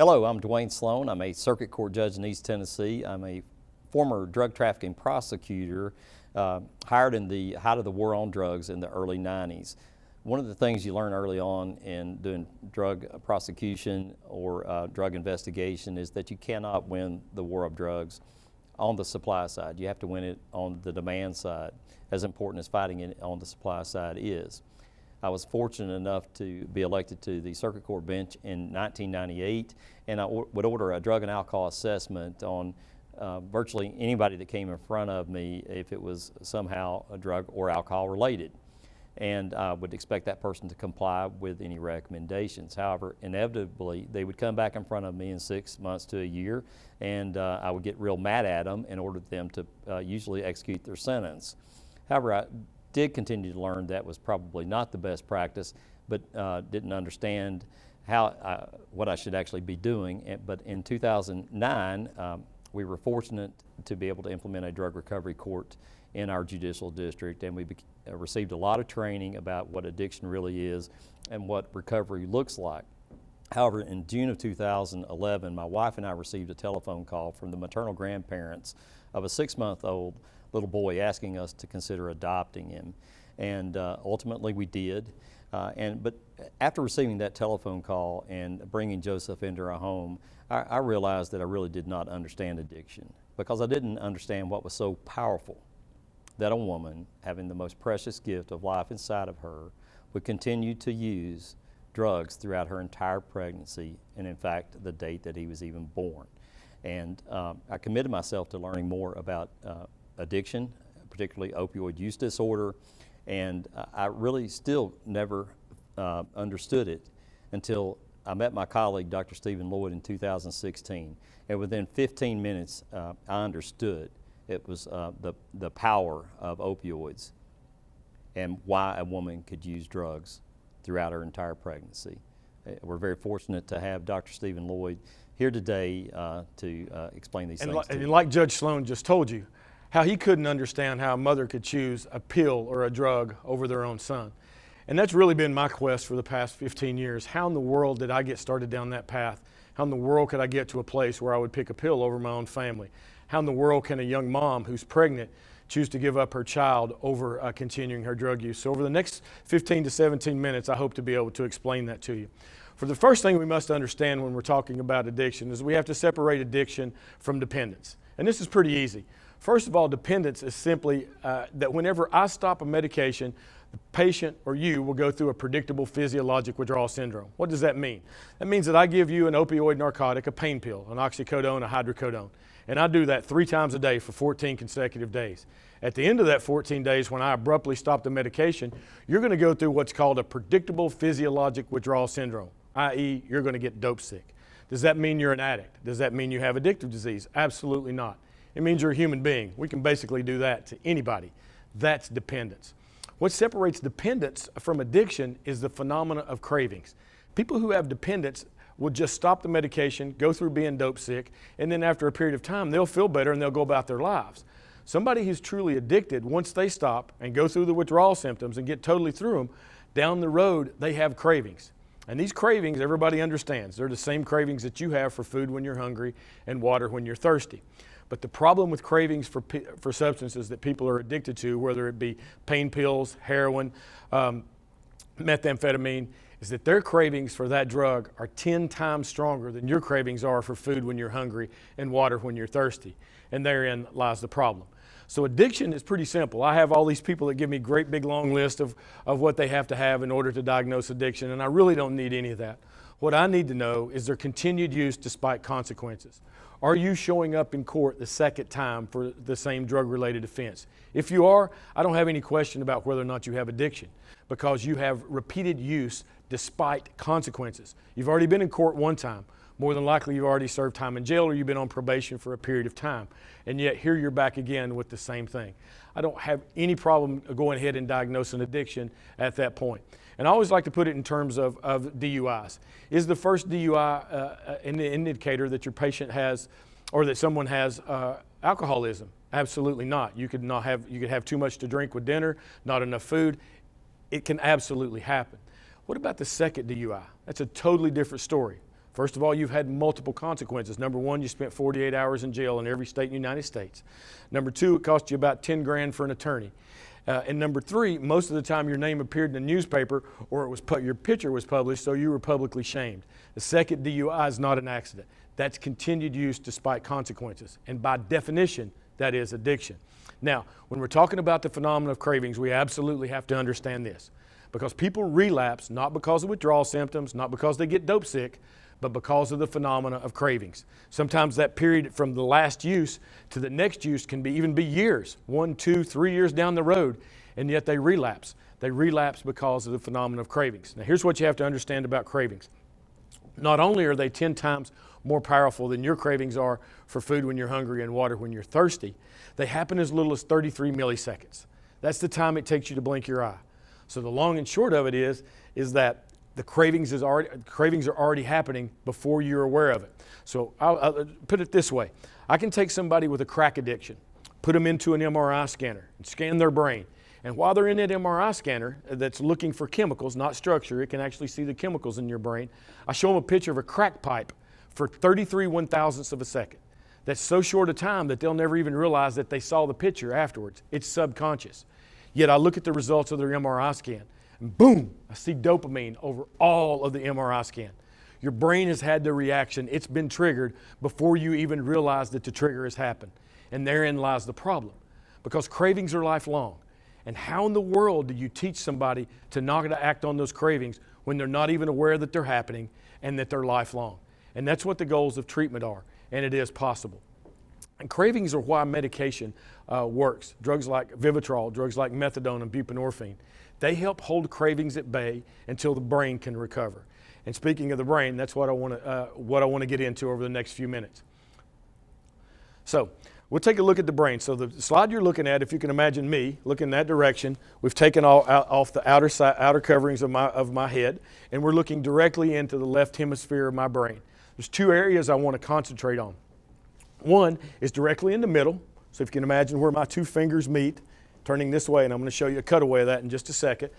Hello, I'm Dwayne Slone. I'm a circuit court judge in East Tennessee. I'm a former drug trafficking prosecutor hired in the height of the war on drugs in the early 90s. One of the things you learn early on in doing drug prosecution or drug investigation is that you cannot win the war of drugs on the supply side. You have to win it on the demand side, as important as fighting it on the supply side is. I was fortunate enough to be elected to the circuit court bench in 1998, and I would order a drug and alcohol assessment on virtually anybody that came in front of me if it was somehow a drug or alcohol related. And I would expect that person to comply with any recommendations. However, inevitably, they would come back in front of me in 6 months to a year, and I would get real mad at them and order them to usually execute their sentence. However, I did continue to learn that was probably not the best practice, but didn't understand what I should actually be doing. But in 2009, we were fortunate to be able to implement a drug recovery court in our judicial district, and we received a lot of training about what addiction really is and what recovery looks like. However, in June of 2011, my wife and I received a telephone call from the maternal grandparents of a 6-month-old little boy asking us to consider adopting him. And ultimately we did. But after receiving that telephone call and bringing Joseph into our home, I realized that I really did not understand addiction, because I didn't understand what was so powerful that a woman, having the most precious gift of life inside of her, would continue to use drugs throughout her entire pregnancy, and in fact, the date that he was even born. And I committed myself to learning more about addiction, particularly opioid use disorder, and I really still never understood it until I met my colleague, Dr. Loyd, in 2016. And within 15 minutes, I understood it was the power of opioids and why a woman could use drugs throughout her entire pregnancy. We're very fortunate to have Dr. Loyd here today to explain these things. And like Judge Slone just told you, how he couldn't understand how a mother could choose a pill or a drug over their own son. And that's really been my quest for the past 15 years. How in the world did I get started down that path? How in the world could I get to a place where I would pick a pill over my own family? How in the world can a young mom who's pregnant choose to give up her child over continuing her drug use? So over the next 15 to 17 minutes, I hope to be able to explain that to you. For the first thing we must understand when we're talking about addiction is we have to separate addiction from dependence. And this is pretty easy. First of all, dependence is simply that whenever I stop a medication, the patient or you will go through a predictable physiologic withdrawal syndrome. What does that mean? That means that I give you an opioid narcotic, a pain pill, an oxycodone, a hydrocodone, and I do that 3 times a day for 14 consecutive days. At the end of that 14 days, when I abruptly stop the medication, you're going to go through what's called a predictable physiologic withdrawal syndrome, i.e. you're going to get dope sick. Does that mean you're an addict? Does that mean you have addictive disease? Absolutely not. It means you're a human being. We can basically do that to anybody. That's dependence. What separates dependence from addiction is the phenomena of cravings. People who have dependence will just stop the medication, go through being dope sick, and then after a period of time, they'll feel better and they'll go about their lives. Somebody who's truly addicted, once they stop and go through the withdrawal symptoms and get totally through them, down the road, they have cravings. And these cravings, everybody understands. They're the same cravings that you have for food when you're hungry and water when you're thirsty. But the problem with cravings for substances that people are addicted to, whether it be pain pills, heroin, methamphetamine, is that their cravings for that drug are 10 times stronger than your cravings are for food when you're hungry and water when you're thirsty. And therein lies the problem. So addiction is pretty simple. I have all these people that give me great big long list of what they have to have in order to diagnose addiction, and I really don't need any of that. What I need to know is their continued use despite consequences. Are you showing up in court the second time for the same drug-related offense? If you are, I don't have any question about whether or not you have addiction, because you have repeated use despite consequences. You've already been in court one time. More than likely you've already served time in jail or you've been on probation for a period of time. And yet here you're back again with the same thing. I don't have any problem going ahead and diagnosing addiction at that point. And I always like to put it in terms of DUIs. Is the first DUI an indicator that your patient has or that someone has alcoholism? Absolutely not. You could have too much to drink with dinner, not enough food. It can absolutely happen. What about the second DUI? That's a totally different story. First of all, you've had multiple consequences. Number one, you spent 48 hours in jail in every state in the United States. Number two, it cost you about 10 grand for an attorney. And number three, most of the time your name appeared in the newspaper or your picture was published, so you were publicly shamed. The second DUI is not an accident. That's continued use despite consequences. And by definition, that is addiction. Now, when we're talking about the phenomenon of cravings, we absolutely have to understand this. Because people relapse not because of withdrawal symptoms, not because they get dope sick, but because of the phenomena of cravings. Sometimes that period from the last use to the next use can even be years, 1, 2, 3 years down the road, and yet they relapse. They relapse because of the phenomenon of cravings. Now here's what you have to understand about cravings. Not only are they 10 times more powerful than your cravings are for food when you're hungry and water when you're thirsty, they happen as little as 33 milliseconds. That's the time it takes you to blink your eye. So the long and short of it is that the cravings are already happening before you're aware of it. So I'll put it this way. I can take somebody with a crack addiction, put them into an MRI scanner and scan their brain. And while they're in that MRI scanner that's looking for chemicals, not structure, it can actually see the chemicals in your brain. I show them a picture of a crack pipe for 33 one-thousandths of a second. That's so short a time that they'll never even realize that they saw the picture afterwards. It's subconscious. Yet I look at the results of their MRI scan, and boom, I see dopamine over all of the MRI scan. Your brain has had the reaction. It's been triggered before you even realize that the trigger has happened. And therein lies the problem, because cravings are lifelong. And how in the world do you teach somebody to not to act on those cravings when they're not even aware that they're happening and that they're lifelong? And that's what the goals of treatment are, and it is possible. And cravings are why medication works. Drugs like Vivitrol, drugs like methadone and buprenorphine, they help hold cravings at bay until the brain can recover. And speaking of the brain, that's what I want to get into over the next few minutes. So we'll take a look at the brain. So the slide you're looking at, if you can imagine me looking in that direction, we've taken off the outer coverings of my head, and we're looking directly into the left hemisphere of my brain. There's two areas I want to concentrate on. One is directly in the middle. So if you can imagine where my two fingers meet, turning this way, and I'm going to show you a cutaway of that in just a second.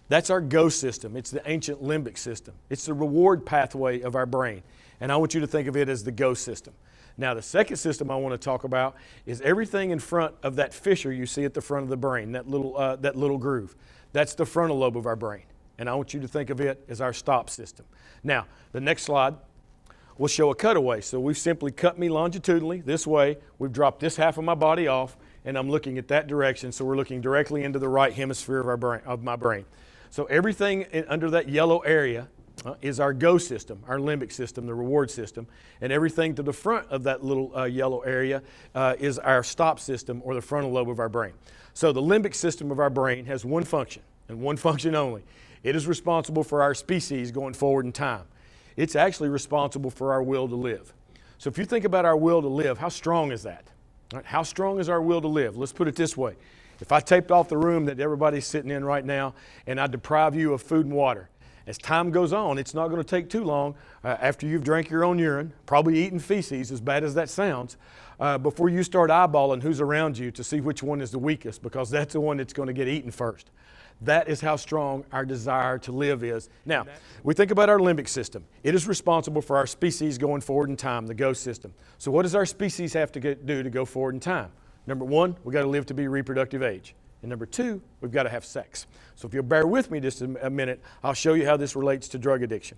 That's our go system. It's the ancient limbic system. It's the reward pathway of our brain. And I want you to think of it as the go system. Now, the second system I want to talk about is everything in front of that fissure you see at the front of the brain, that little groove. That's the frontal lobe of our brain. And I want you to think of it as our stop system. Now, the next slide will show a cutaway. So we've simply cut me longitudinally this way. We've dropped this half of my body off, and I'm looking at that direction. So we're looking directly into the right hemisphere of my brain. So everything under that yellow area is our go system, our limbic system, the reward system. And everything to the front of that little yellow area is our stop system, or the frontal lobe of our brain. So the limbic system of our brain has one function, and one function only. It is responsible for our species going forward in time. It's actually responsible for our will to live. So if you think about our will to live, how strong is that? Right? How strong is our will to live? Let's put it this way. If I taped off the room that everybody's sitting in right now, and I deprive you of food and water, as time goes on, it's not going to take too long after you've drank your own urine, probably eaten feces, as bad as that sounds, before you start eyeballing who's around you to see which one is the weakest, because that's the one that's going to get eaten first. That is how strong our desire to live is. Now, we think about our limbic system. It is responsible for our species going forward in time, the go system. So what does our species have to do to go forward in time? Number one, we've got to live to be reproductive age. And number two, we've got to have sex. So if you'll bear with me just a minute, I'll show you how this relates to drug addiction.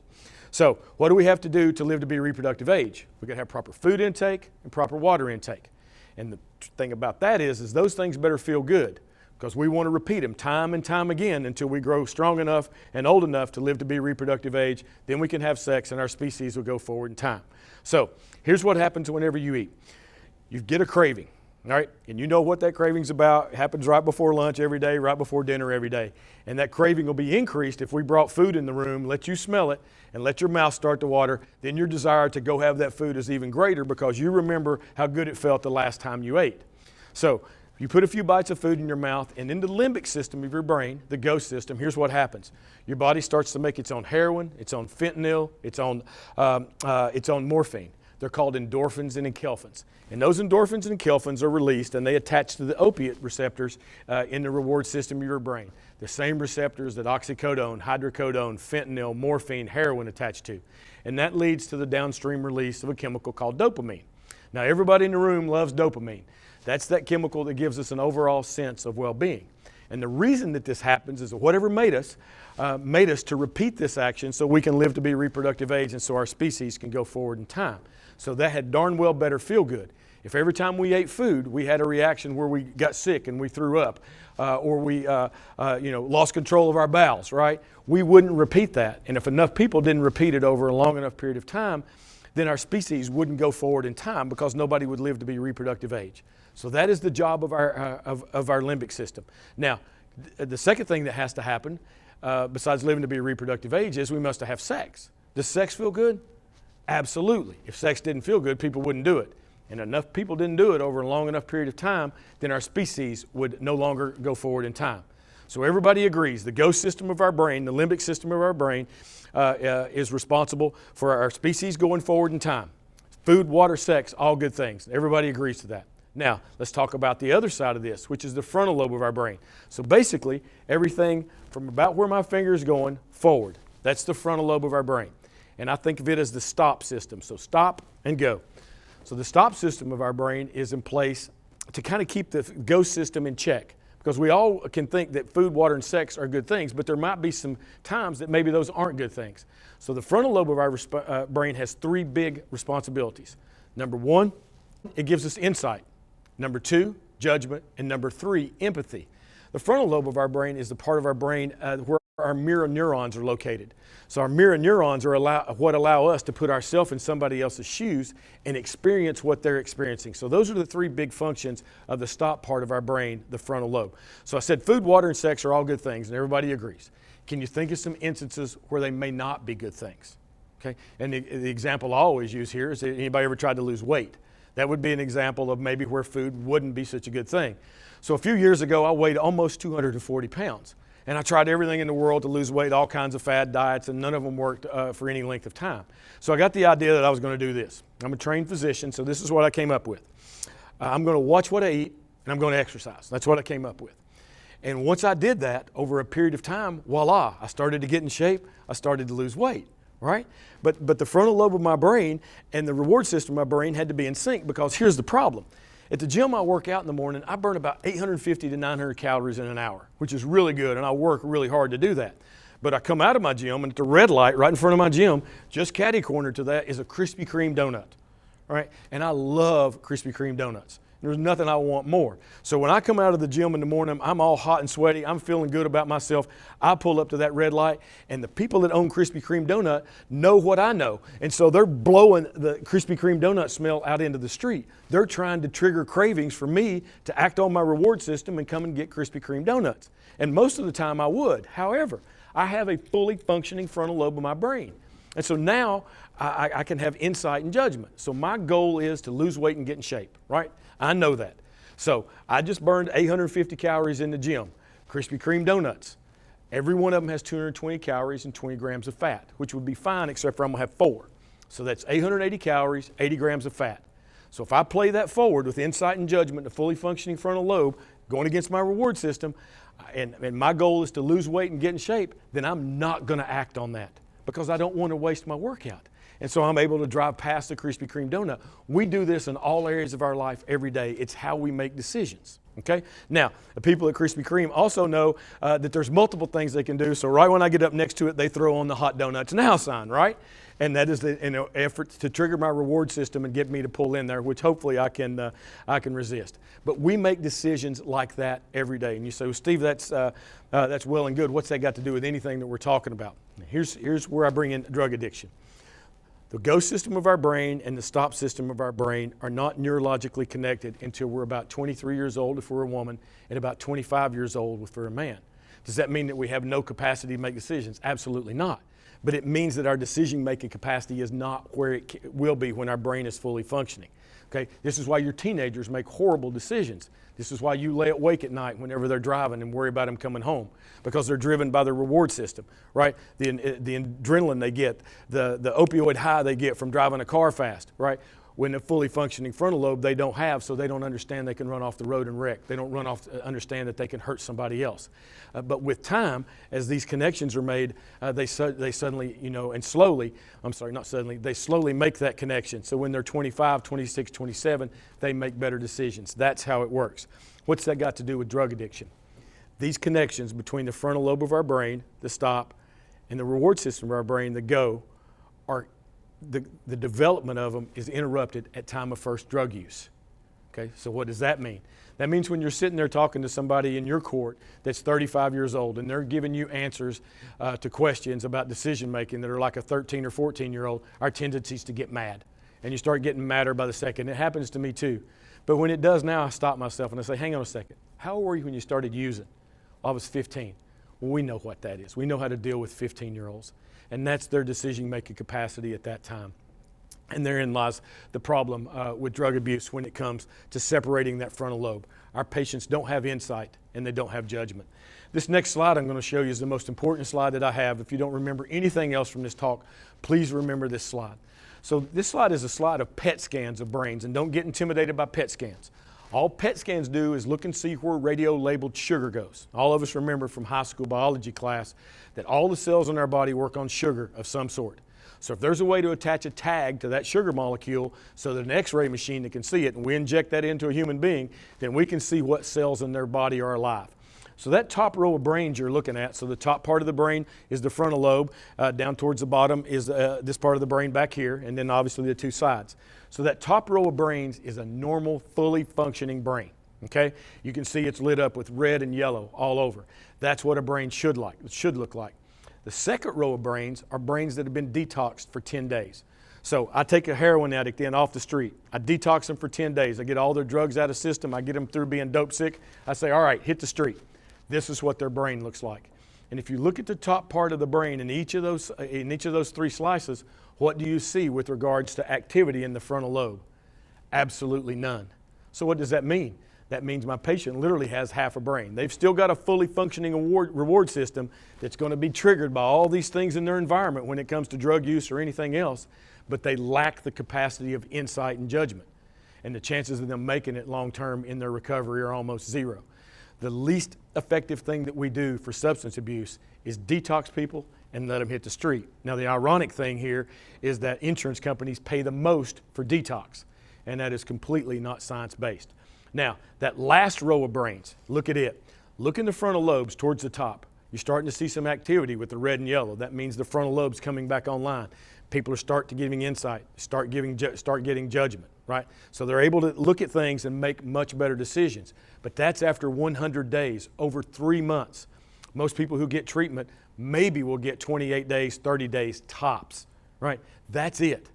So what do we have to do to live to be reproductive age? We've got to have proper food intake and proper water intake. And the thing about that is those things better feel good, because we want to repeat them time and time again until we grow strong enough and old enough to live to be reproductive age. Then we can have sex and our species will go forward in time. So here's what happens whenever you eat. You get a craving, all right? And you know what that craving's about. It happens right before lunch every day, right before dinner every day. And that craving will be increased if we brought food in the room, let you smell it, and let your mouth start to water. Then your desire to go have that food is even greater, because you remember how good it felt the last time you ate. So you put a few bites of food in your mouth, and in the limbic system of your brain, the go system, here's what happens. Your body starts to make its own heroin, its own fentanyl, its own morphine. They're called endorphins and enkephalins. And those endorphins and enkephalins are released and they attach to the opiate receptors in the reward system of your brain. The same receptors that oxycodone, hydrocodone, fentanyl, morphine, heroin attach to. And that leads to the downstream release of a chemical called dopamine. Now everybody in the room loves dopamine. That's that chemical that gives us an overall sense of well-being. And the reason that this happens is that whatever made us to repeat this action so we can live to be reproductive age and so our species can go forward in time. So that had darn well better feel good. If every time we ate food we had a reaction where we got sick and we threw up or we lost control of our bowels, right? We wouldn't repeat that. And if enough people didn't repeat it over a long enough period of time, then our species wouldn't go forward in time because nobody would live to be reproductive age. So that is the job of our limbic system. Now, the second thing that has to happen, besides living to be reproductive age, is we must have sex. Does sex feel good? Absolutely. If sex didn't feel good, people wouldn't do it. And enough people didn't do it over a long enough period of time, then our species would no longer go forward in time. So everybody agrees the ghost system of our brain, the limbic system of our brain, is responsible for our species going forward in time. Food, water, sex, all good things. Everybody agrees to that. Now, let's talk about the other side of this, which is the frontal lobe of our brain. So basically, everything from about where my finger is going forward, that's the frontal lobe of our brain. And I think of it as the stop system. So stop and go. So the stop system of our brain is in place to kind of keep the ghost system in check. Because we all can think that food, water, and sex are good things, but there might be some times that maybe those aren't good things. So the frontal lobe of our brain has three big responsibilities. Number one, it gives us insight. Number two, judgment. And number three, empathy. The frontal lobe of our brain is the part of our brain where our mirror neurons are located. So our mirror neurons are what allow us to put ourselves in somebody else's shoes and experience what they're experiencing. So those are the three big functions of the stop part of our brain, the frontal lobe. So I said food, water, and sex are all good things, and everybody agrees. Can you think of some instances where they may not be good things? Okay, and the example I always use here is, anybody ever tried to lose weight? That would be an example of maybe where food wouldn't be such a good thing. So a few years ago, I weighed almost 240 pounds. And I tried everything in the world to lose weight, all kinds of fad diets, and none of them worked for any length of time. So I got the idea that I was going to do this. I'm a trained physician, so this is what I came up with. I'm going to watch what I eat, and I'm going to exercise. That's what I came up with. And once I did that, over a period of time, voila, I started to get in shape. I started to lose weight, right? But the frontal lobe of my brain and the reward system of my brain had to be in sync, because here's the problem. At the gym I work out in the morning, I burn about 850 to 900 calories in an hour, which is really good, and I work really hard to do that. But I come out of my gym, and at the red light right in front of my gym, just catty corner to that, is a Krispy Kreme donut, right? And I love Krispy Kreme donuts. There's nothing I want more. So when I come out of the gym in the morning, I'm all hot and sweaty. I'm feeling good about myself. I pull up to that red light, and the people that own Krispy Kreme donut know what I know. And so they're blowing the Krispy Kreme donut smell out into the street. They're trying to trigger cravings for me to act on my reward system and come and get Krispy Kreme donuts. And most of the time I would. However, I have a fully functioning frontal lobe of my brain. And so now I can have insight and judgment. So my goal is to lose weight and get in shape, right? I know that. So I just burned 850 calories in the gym. Krispy Kreme donuts. Every one of them has 220 calories and 20 grams of fat, which would be fine except for I'm going to have 4. So that's 880 calories, 80 grams of fat. So if I play that forward with insight and judgment, the fully functioning frontal lobe, going against my reward system, and my goal is to lose weight and get in shape, then I'm not going to act on that because I don't want to waste my workout. And so I'm able to drive past the Krispy Kreme donut. We do this in all areas of our life every day. It's how we make decisions. Okay? Now, the people at Krispy Kreme also know that there's multiple things they can do. So right when I get up next to it, they throw on the hot donuts now sign, right? And that is the effort to trigger my reward system and get me to pull in there, which hopefully I can resist. But we make decisions like that every day. And you say, well, Steve, that's well and good. What's that got to do with anything that we're talking about? Here's where I bring in drug addiction. The ghost system of our brain and the stop system of our brain are not neurologically connected until we're about 23 years old if we're a woman and about 25 years old if we're a man. Does that mean that we have no capacity to make decisions? Absolutely not. But it means that our decision-making capacity is not where it will be when our brain is fully functioning. Okay, this is why your teenagers make horrible decisions. This is why you lay awake at night whenever they're driving and worry about them coming home, because they're driven by the reward system, right? The adrenaline they get, the opioid high they get from driving a car fast, right? When a fully functioning frontal lobe they don't have, so they don't understand they can run off the road and wreck. They don't understand that they can hurt somebody else. But with time, as these connections are made, they suddenly, and slowly, they slowly make that connection. So when they're 25, 26, 27, they make better decisions. That's how it works. What's that got to do with drug addiction? These connections between the frontal lobe of our brain, the stop, and the reward system of our brain, the go, are the development of them is interrupted at time of first drug use. Okay, so what does that mean? That means when you're sitting there talking to somebody in your court that's 35 years old and they're giving you answers to questions about decision making that are like a 13 or 14-year-old, our tendency is to get mad. And you start getting madder by the second. It happens to me too. But when it does now, I stop myself and I say, hang on a second. How old were you when you started using? I was 15. Well, we know what that is. We know how to deal with 15-year-olds. And that's their decision-making capacity at that time. And therein lies the problem with drug abuse when it comes to separating that frontal lobe. Our patients don't have insight and they don't have judgment. This next slide I'm going to show you is the most important slide that I have. If you don't remember anything else from this talk, please remember this slide. So this slide is a slide of PET scans of brains, and don't get intimidated by PET scans. All PET scans do is look and see where radio-labeled sugar goes. All of us remember from high school biology class that all the cells in our body work on sugar of some sort. So if there's a way to attach a tag to that sugar molecule so that an X-ray machine that can see it, and we inject that into a human being, then we can see what cells in their body are alive. So that top row of brains you're looking at, so the top part of the brain is the frontal lobe, down towards the bottom is this part of the brain back here, and then obviously the two sides. So that top row of brains is a normal, fully functioning brain, okay? You can see it's lit up with red and yellow all over. That's what a brain should look like. The second row of brains are brains that have been detoxed for 10 days. So I take a heroin addict in off the street. I detox them for 10 days. I get all their drugs out of the system. I get them through being dope sick. I say, all right, hit the street. This is what their brain looks like. And if you look at the top part of the brain in each of those three slices, what do you see with regards to activity in the frontal lobe? Absolutely none. So what does that mean? That means my patient literally has half a brain. They've still got a fully functioning reward system that's going to be triggered by all these things in their environment when it comes to drug use or anything else, but they lack the capacity of insight and judgment. And the chances of them making it long term in their recovery are almost zero. The least effective thing that we do for substance abuse is detox people and let them hit the street. Now, the ironic thing here is that insurance companies pay the most for detox, and that is completely not science-based. Now, that last row of brains, look at it. Look in the frontal lobes towards the top. You're starting to see some activity with the red and yellow. That means the frontal lobe's coming back online. People are starting to giving insight, start getting judgment, right? So they're able to look at things and make much better decisions. But that's after 100 days, over 3 months. Most people who get treatment maybe will get 28 days, 30 days tops, right? That's it.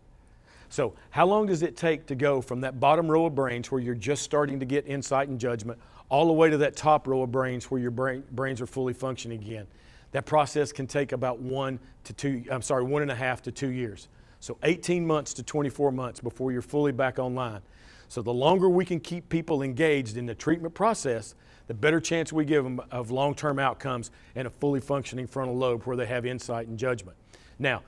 So how long does it take to go from that bottom row of brains where you're just starting to get insight and judgment all the way to that top row of brains where your brains are fully functioning again? That process can take about 1.5 to 2 years. So 18 months to 24 months before you're fully back online. So the longer we can keep people engaged in the treatment process, the better chance we give them of long-term outcomes and a fully functioning frontal lobe where they have insight and judgment. Now,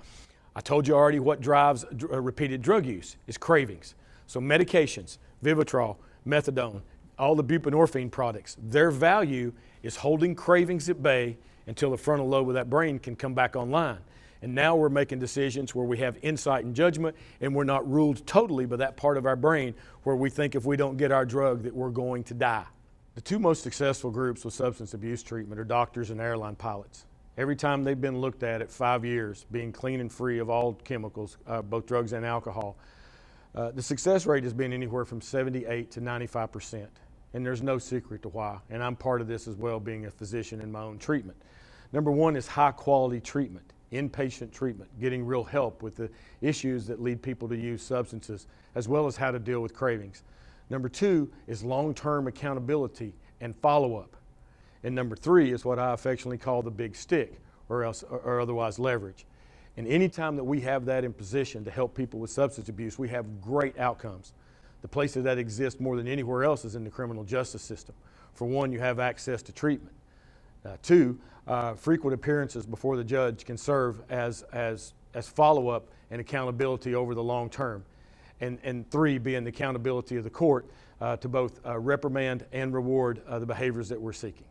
I told you already what drives repeated drug use is cravings. So medications, Vivitrol, methadone, all the buprenorphine products, their value is holding cravings at bay until the frontal lobe of that brain can come back online. And now we're making decisions where we have insight and judgment, and we're not ruled totally by that part of our brain where we think if we don't get our drug that we're going to die. The two most successful groups with substance abuse treatment are doctors and airline pilots. Every time they've been looked at 5 years, being clean and free of all chemicals, both drugs and alcohol, the success rate has been anywhere from 78 to 95%. And there's no secret to why. And I'm part of this as well, being a physician in my own treatment. Number one is high quality treatment, inpatient treatment, getting real help with the issues that lead people to use substances, as well as how to deal with cravings. Number two is long-term accountability and follow-up. And number three is what I affectionately call the big stick, or otherwise leverage. And anytime that we have that in position to help people with substance abuse, we have great outcomes. The places that exist more than anywhere else is in the criminal justice system. For one, you have access to treatment. Two, frequent appearances before the judge can serve as follow-up and accountability over the long term. And three, being the accountability of the court to both reprimand and reward the behaviors that we're seeking.